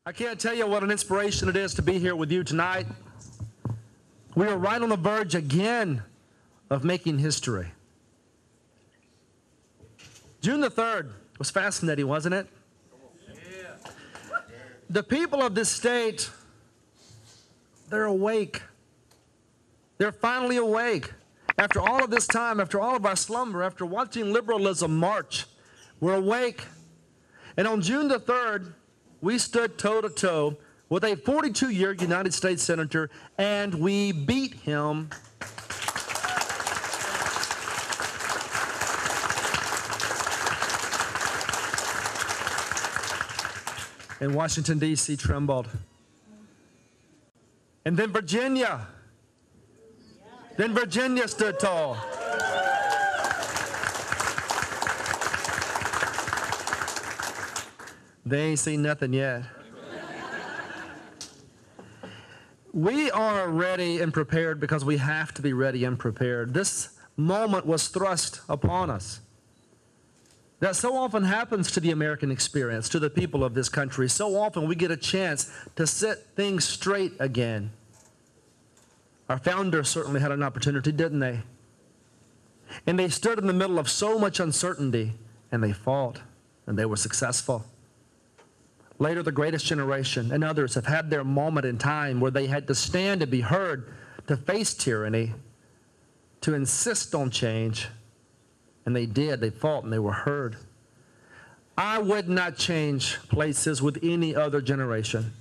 I can't tell you what an inspiration it is to be here with you tonight. We are right on the verge again of making history. June the 3rd was fascinating, wasn't it? Yeah. The people of this state, they're awake. They're finally awake. After all of this time, after all of our slumber, after watching liberalism march, we're awake. And on June the 3rd, we stood toe-to-toe with a 42-year United States Senator, and we beat him. And Washington, D.C. trembled. And then Virginia. Then Virginia stood tall. They ain't seen nothing yet. We are ready and prepared because we have to be ready and prepared. This moment was thrust upon us. That so often happens to the American experience, to the people of this country. So often we get a chance to set things straight again. Our founders certainly had an opportunity, didn't they? And they stood in the middle of so much uncertainty, and they fought, and they were successful. Later, the greatest generation and others have had their moment in time where they had to stand and be heard, to face tyranny, to insist on change. And they did. They fought and they were heard. I would not change places with any other generation.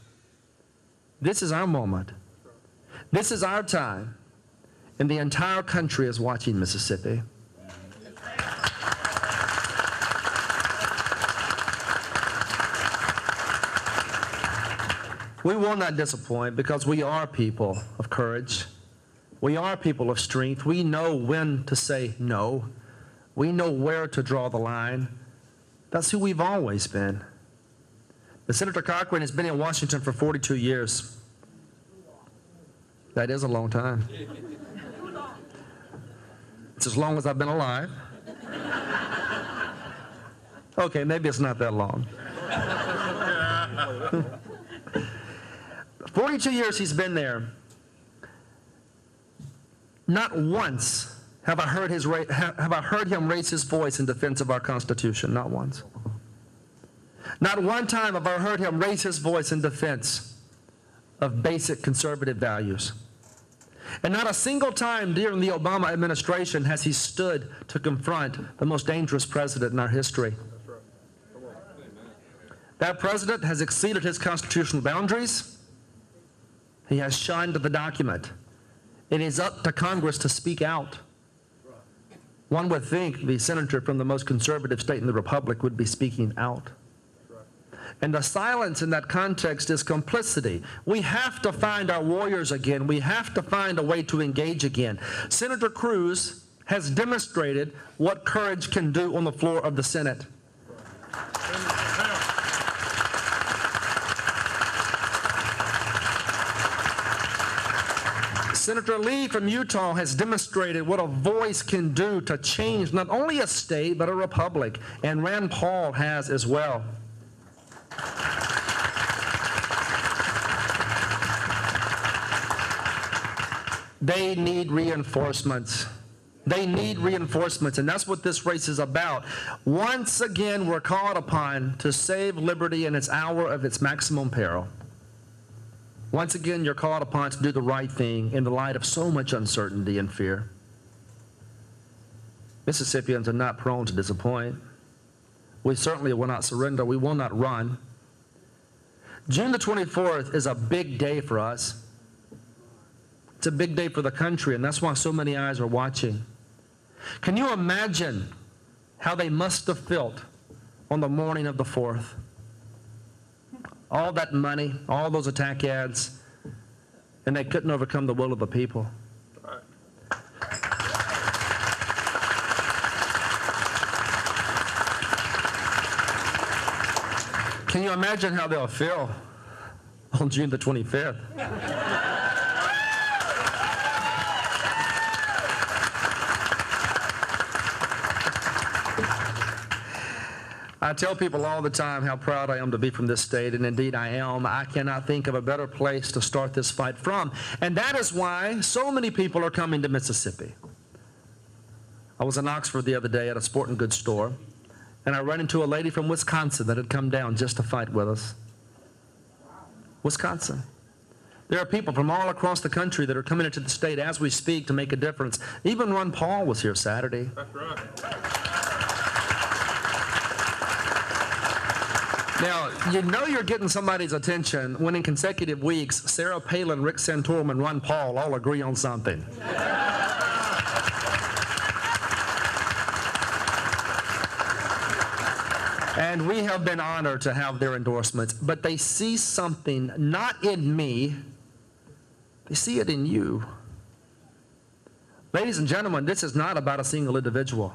This is our moment. This is our time. And the entire country is watching Mississippi. We will not disappoint because we are people of courage. We are people of strength. We know when to say no. We know where to draw the line. That's who we've always been. But Senator Cochran has been in Washington for 42 years. That is a long time. It's as long as I've been alive. Okay, maybe it's not that long. 42 years he's been there. Not once have I heard him raise his voice in defense of our Constitution. Not once. Not one time have I heard him raise his voice in defense of basic conservative values. And not a single time during the Obama administration has he stood to confront the most dangerous president in our history. That president has exceeded his constitutional boundaries. He has shunned the document. It is up to Congress to speak out. One would think the senator from the most conservative state in the republic would be speaking out. And the silence in that context is complicity. We have to find our warriors again. We have to find a way to engage again. Senator Cruz has demonstrated what courage can do on the floor of the Senate. Senator Lee from Utah has demonstrated what a voice can do to change not only a state, but a republic. And Rand Paul has as well. They need reinforcements. They need reinforcements, and that's what this race is about. Once again, we're called upon to save liberty in its hour of its maximum peril. Once again, you're called upon to do the right thing in the light of so much uncertainty and fear. Mississippians are not prone to disappoint. We certainly will not surrender. We will not run. June the 24th is a big day for us. It's a big day for the country, and that's why so many eyes are watching. Can you imagine how they must have felt on the morning of the 4th? All that money, all those attack ads, and they couldn't overcome the will of the people. Can you imagine how they'll feel on June the 25th? I tell people all the time how proud I am to be from this state, and indeed I am. I cannot think of a better place to start this fight from. And that is why so many people are coming to Mississippi. I was in Oxford the other day at a sporting goods store, and I ran into a lady from Wisconsin that had come down just to fight with us. Wisconsin. There are people from all across the country that are coming into the state as we speak to make a difference. Even Ron Paul was here Saturday. That's right. Now, you know you're getting somebody's attention when in consecutive weeks, Sarah Palin, Rick Santorum, and Ron Paul all agree on something. And we have been honored to have their endorsements, but they see something not in me, they see it in you. Ladies and gentlemen, this is not about a single individual.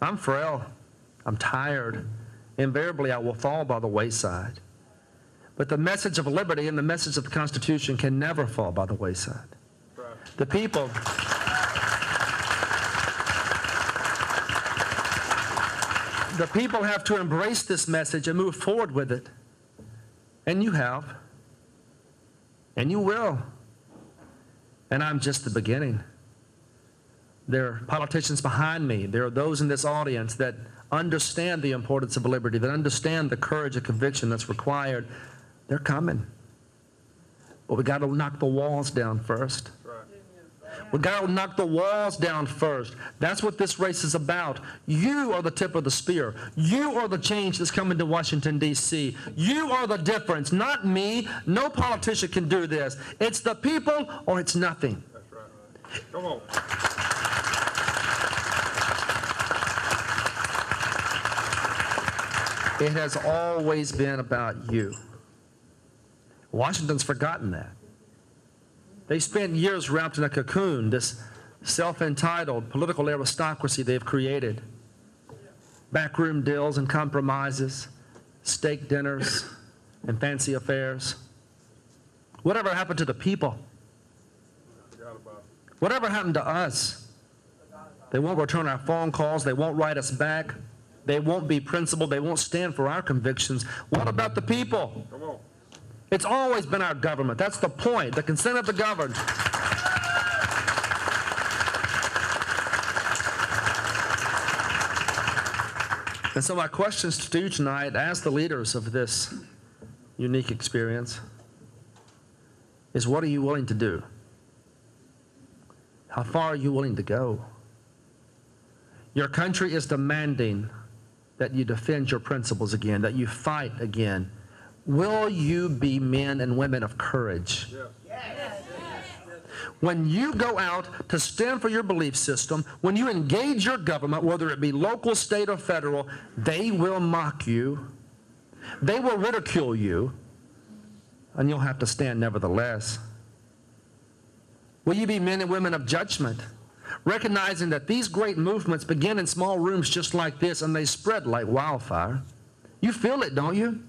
I'm frail. I'm tired. Invariably, I will fall by the wayside. But the message of liberty and the message of the Constitution can never fall by the wayside. The people... The people have to embrace this message and move forward with it. And you have. And you will. And I'm just the beginning. There are politicians behind me. There are those in this audience that understand the importance of liberty, that understand the courage and conviction that's required. They're coming. But we got to knock the walls down first. We got to knock the walls down first. That's what this race is about. You are the tip of the spear. You are the change that's coming to Washington, D.C. You are the difference, not me. No politician can do this. It's the people or it's nothing. That's right. Come on. It has always been about you. Washington's forgotten that. They spent years wrapped in a cocoon, this self-entitled political aristocracy they've created. Backroom deals and compromises, steak dinners and fancy affairs. Whatever happened to the people? Whatever happened to us? They won't return our phone calls. They won't write us back. They won't be principled. They won't stand for our convictions. What about the people? Come on. It's always been our government. That's the point. The consent of the governed. And so my questions to you tonight, as the leaders of this unique experience, is what are you willing to do? How far are you willing to go? Your country is demanding that you defend your principles again, that you fight again. Will you be men and women of courage? Yes. When you go out to stand for your belief system, when you engage your government, whether it be local, state, or federal, they will mock you. They will ridicule you, and you'll have to stand nevertheless. Will you be men and women of judgment, recognizing that these great movements begin in small rooms just like this, and they spread like wildfire? You feel it, don't you?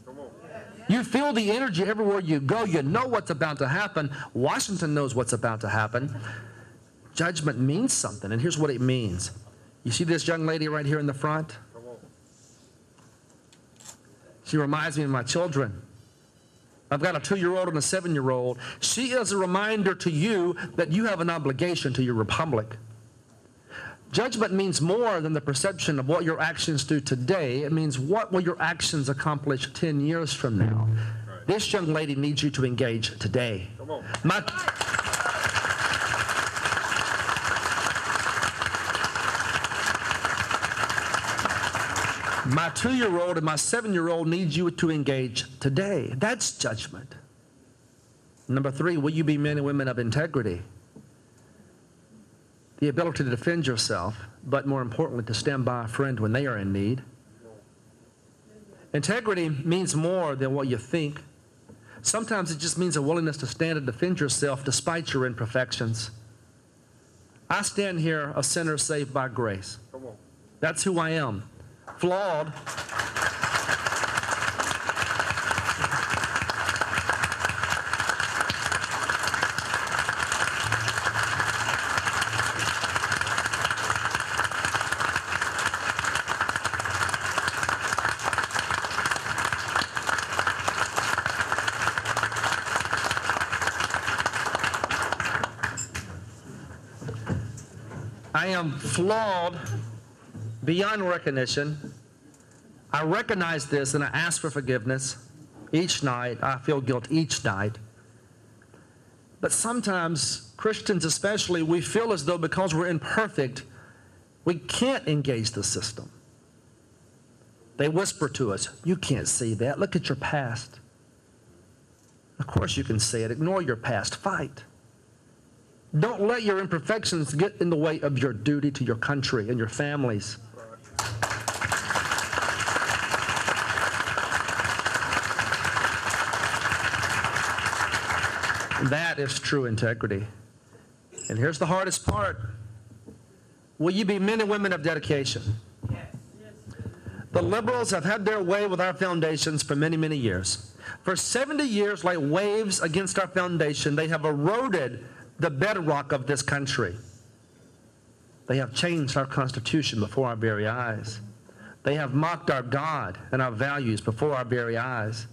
You feel the energy everywhere you go. You know what's about to happen. Washington knows what's about to happen. Judgment means something, and here's what it means. You see this young lady right here in the front? She reminds me of my children. I've got a 2-year-old and a 7-year-old. She is a reminder to you that you have an obligation to your republic. Judgment means more than the perception of what your actions do today. It means what will your actions accomplish 10 years from now. Right. This young lady needs you to engage today. Come on. My 2-year-old and my 7-year-old need you to engage today. That's judgment. Number 3, will you be men and women of integrity? The ability to defend yourself, but more importantly, to stand by a friend when they are in need. Integrity means more than what you think. Sometimes it just means a willingness to stand and defend yourself despite your imperfections. I stand here a sinner saved by grace. That's who I am. Flawed. I am flawed beyond recognition. I recognize this and I ask for forgiveness each night. I feel guilt each night. But sometimes, Christians especially, we feel as though because we're imperfect, we can't engage the system. They whisper to us, you can't see that. Look at your past. Of course you can see it. Ignore your past. Fight. Don't let your imperfections get in the way of your duty to your country and your families. That is true integrity. And here's the hardest part. Will you be men and women of dedication? Yes. The liberals have had their way with our foundations for many, many years. For 70 years, like waves against our foundation, they have eroded the bedrock of this country. They have changed our Constitution before our very eyes. They have mocked our God and our values before our very eyes.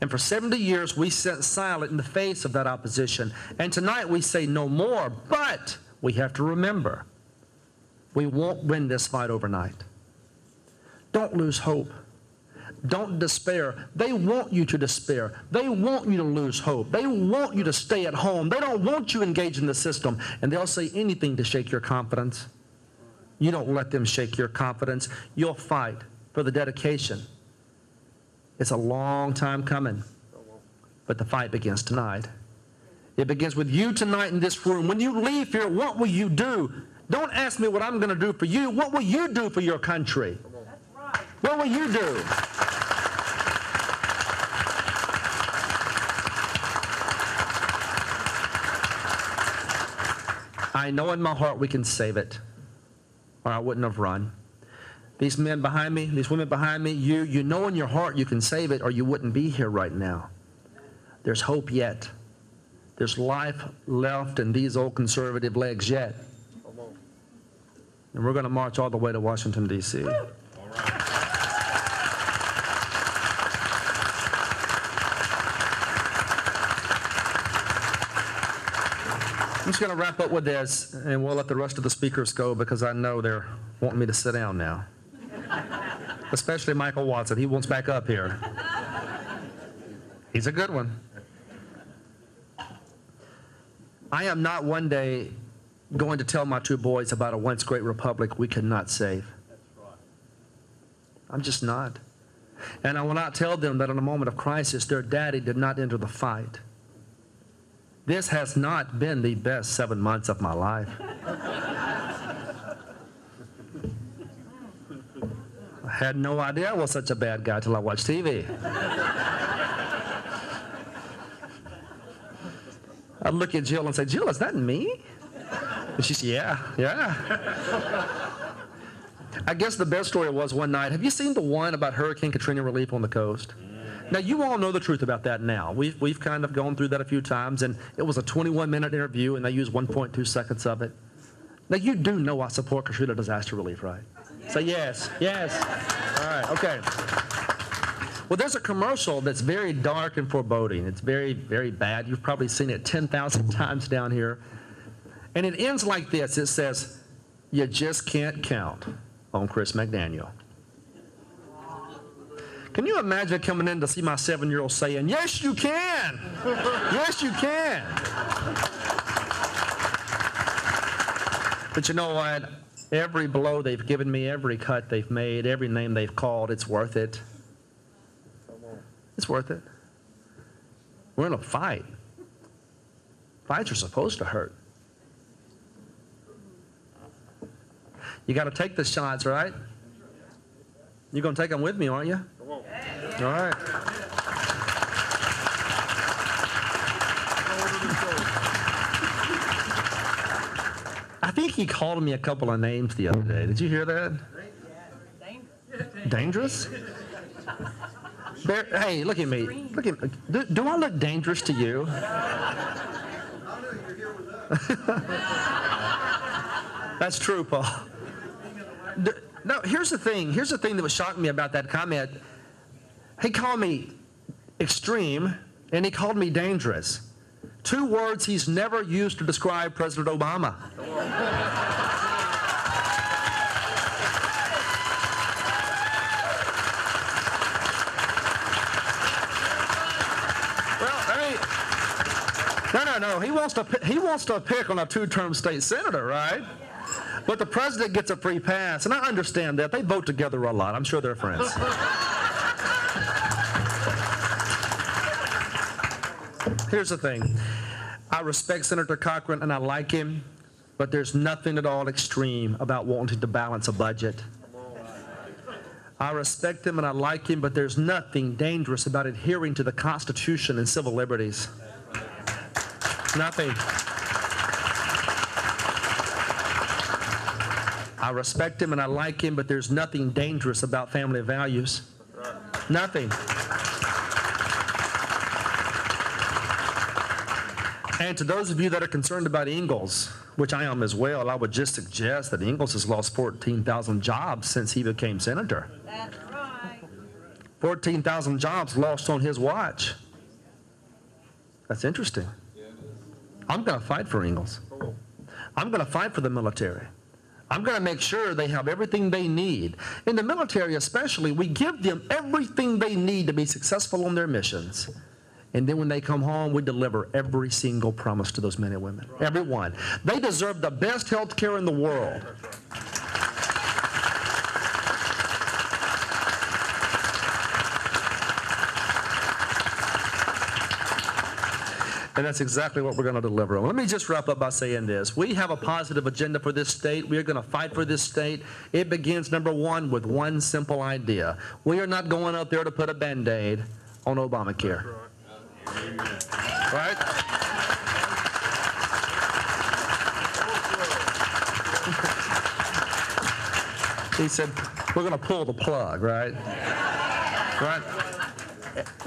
And for 70 years, we sat silent in the face of that opposition. And tonight we say no more, but we have to remember, we won't win this fight overnight. Don't lose hope. Don't despair. They want you to despair. They want you to lose hope. They want you to stay at home. They don't want you engaged in the system. And they'll say anything to shake your confidence. You don't let them shake your confidence. You'll fight for the dedication. It's a long time coming, but the fight begins tonight. It begins with you tonight in this room. When you leave here, what will you do? Don't ask me what I'm going to do for you. What will you do for your country? That's right. What will you do? I know in my heart we can save it, or I wouldn't have run. These men behind me, these women behind me, you know in your heart you can save it or you wouldn't be here right now. There's hope yet. There's life left in these old conservative legs yet. And we're going to march all the way to Washington, D.C. All right. I'm just going to wrap up with this, and we'll let the rest of the speakers go because I know they're wanting me to sit down now. Especially Michael Watson. He wants back up here. He's a good one. I am not one day going to tell my two boys about a once great republic we could not save. That's right. I'm just not. And I will not tell them that in a moment of crisis, their daddy did not enter the fight. This has not been the best 7 months of my life. I had no idea I was such a bad guy till I watched TV. I'd look at Jill and say, Jill, is that me? And she said, yeah. I guess the best story was one night. Have you seen the one about Hurricane Katrina relief on the coast? Now, you all know the truth about that now. We've kind of gone through that a few times, and it was a 21-minute interview, and they used 1.2 seconds of it. Now, you do know I support Katrina disaster relief, right? Say yes, yes. All right, okay. Well, there's a commercial that's very dark and foreboding. It's very, very bad. You've probably seen it 10,000 times down here. And it ends like this. It says, you just can't count on Chris McDaniel. Can you imagine coming in to see my 7-year-old saying, yes, you can. Yes, you can. But you know what? Every blow they've given me, every cut they've made, every name they've called, it's worth it. It's worth it. We're in a fight. Fights are supposed to hurt. You got to take the shots, right? You're going to take them with me, aren't you? Come on. All right. I think he called me a couple of names the other day. Did you hear that? Dangerous? Hey, look at me. Look at me. Do I look dangerous to you? That's true, Paul. No, here's the thing. Here's the thing that was shocking me about that comment. He called me extreme, and he called me dangerous. 2 words he's never used to describe President Obama. No. He wants to pick on a two-term state senator, right? But the president gets a free pass, and I understand that. They vote together a lot. I'm sure they're friends. Here's the thing. I respect Senator Cochran, and I like him, but there's nothing at all extreme about wanting to balance a budget. I respect him and I like him, but there's nothing dangerous about adhering to the Constitution and civil liberties. Nothing. I respect him and I like him, but there's nothing dangerous about family values. Nothing. And to those of you that are concerned about Ingalls, which I am as well, I would just suggest that Ingalls has lost 14,000 jobs since he became senator. That's right. 14,000 jobs lost on his watch. That's interesting. I'm going to fight for Ingalls. I'm going to fight for the military. I'm going to make sure they have everything they need. In the military especially, we give them everything they need to be successful on their missions. And then when they come home, we deliver every single promise to those men and women. Every one. They deserve the best health care in the world. And that's exactly what we're going to deliver. Let me just wrap up by saying this. We have a positive agenda for this state. We are going to fight for this state. It begins, number one, with one simple idea. We are not going up there to put a Band-Aid on Obamacare. Right? He said, we're going to pull the plug, right? Right?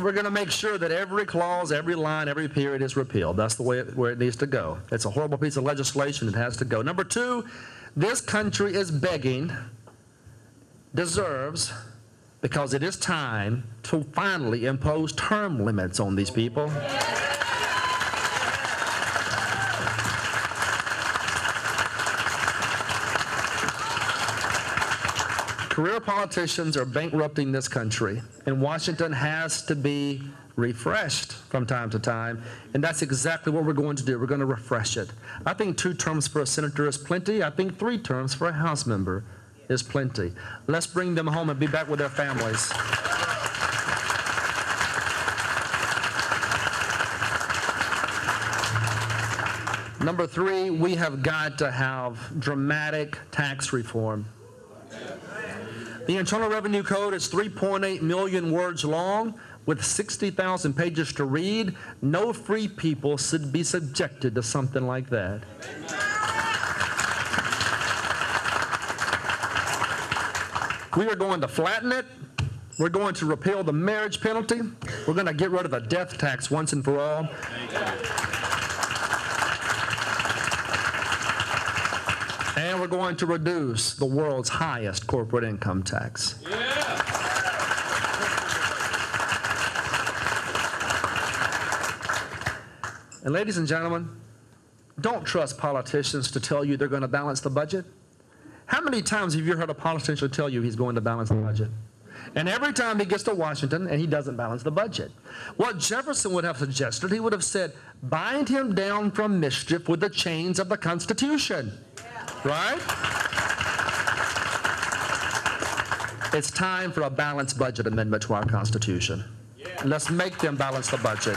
We're going to make sure that every clause, every line, every period is repealed. That's the way where it needs to go. It's a horrible piece of legislation. It has to go. Number two, this country is begging, deserves, because it is time to finally impose term limits on these people. Career politicians are bankrupting this country, and Washington has to be refreshed from time to time, and that's exactly what we're going to do. We're going to refresh it. I think 2 terms for a senator is plenty. I think 3 terms for a House member is plenty. Let's bring them home and be back with their families. Number 3, we have got to have dramatic tax reform. The Internal Revenue Code is 3.8 million words long with 60,000 pages to read. No free people should be subjected to something like that. We are going to flatten it. We're going to repeal the marriage penalty. We're going to get rid of the death tax once and for all. And we're going to reduce the world's highest corporate income tax. And ladies and gentlemen, don't trust politicians to tell you they're going to balance the budget. How many times have you heard a politician tell you he's going to balance the budget? And every time he gets to Washington and he doesn't balance the budget. What Jefferson would have suggested, he would have said, bind him down from mischief with the chains of the Constitution. Right? It's time for a balanced budget amendment to our Constitution. Let's make them balance the budget.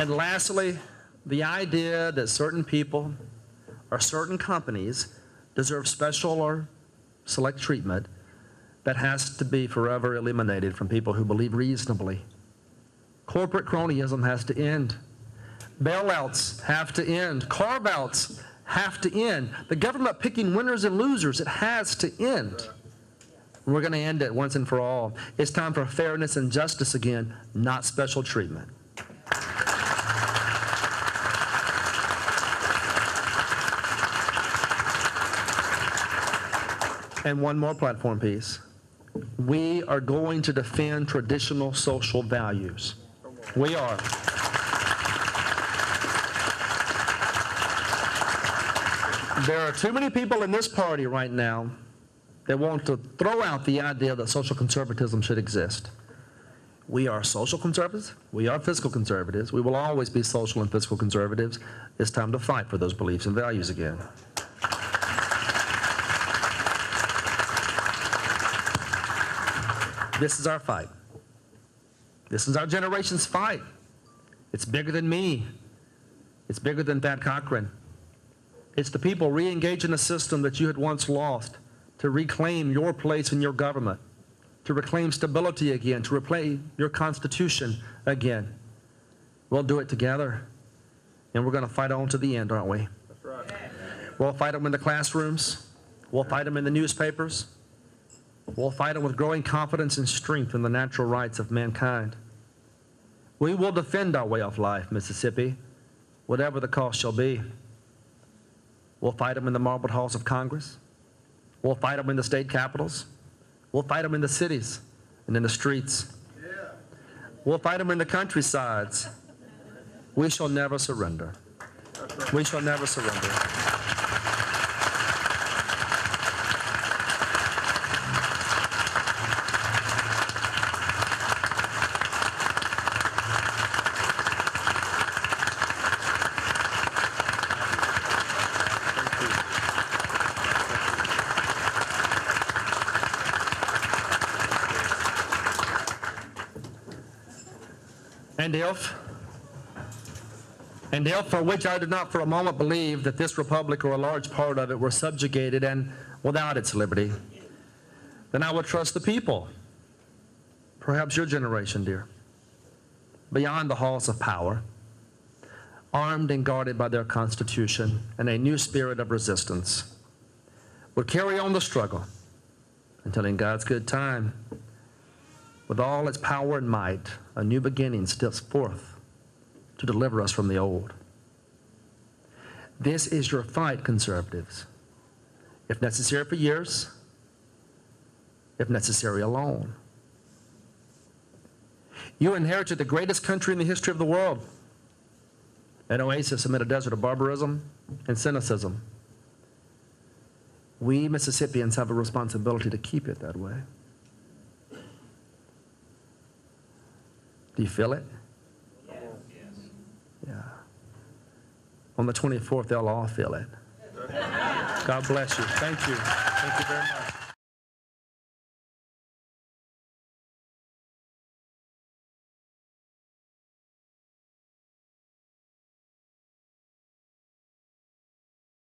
And lastly, the idea that certain people or certain companies deserve special or select treatment, that has to be forever eliminated from people who believe reasonably. Corporate cronyism has to end. Bailouts have to end. Carve-outs have to end. The government picking winners and losers, it has to end. We're going to end it once and for all. It's time for fairness and justice again, not special treatment. And one more platform piece. We are going to defend traditional social values. We are. There are too many people in this party right now that want to throw out the idea that social conservatism should exist. We are social conservatives. We are fiscal conservatives. We will always be social and fiscal conservatives. It's time to fight for those beliefs and values again. This is our fight. This is our generation's fight. It's bigger than me. It's bigger than Thad Cochran. It's the people re-engaging a system that you had once lost, to reclaim your place in your government, to reclaim stability again, to reclaim your Constitution again. We'll do it together, and we're going to fight on to the end, aren't we? That's right. We'll fight them in the classrooms. We'll fight them in the newspapers. We'll fight them with growing confidence and strength in the natural rights of mankind. We will defend our way of life, Mississippi, whatever the cost shall be. We'll fight them in the marbled halls of Congress. We'll fight them in the state capitals. We'll fight them in the cities and in the streets. We'll fight them in the countrysides. We shall never surrender. We shall never surrender. And if, for which I did not for a moment believe that this republic or a large part of it were subjugated and without its liberty, then I would trust the people, perhaps your generation, dear, beyond the halls of power, armed and guarded by their Constitution and a new spirit of resistance, would carry on the struggle until in God's good time, with all its power and might, a new beginning steps forth to deliver us from the old. This is your fight, conservatives. If necessary for years, if necessary alone. You inherited the greatest country in the history of the world, an oasis amid a desert of barbarism and cynicism. We Mississippians have a responsibility to keep it that way. Do you feel it? Yeah. On the 24th, they'll all feel it. God bless you. Thank you. Thank you very much.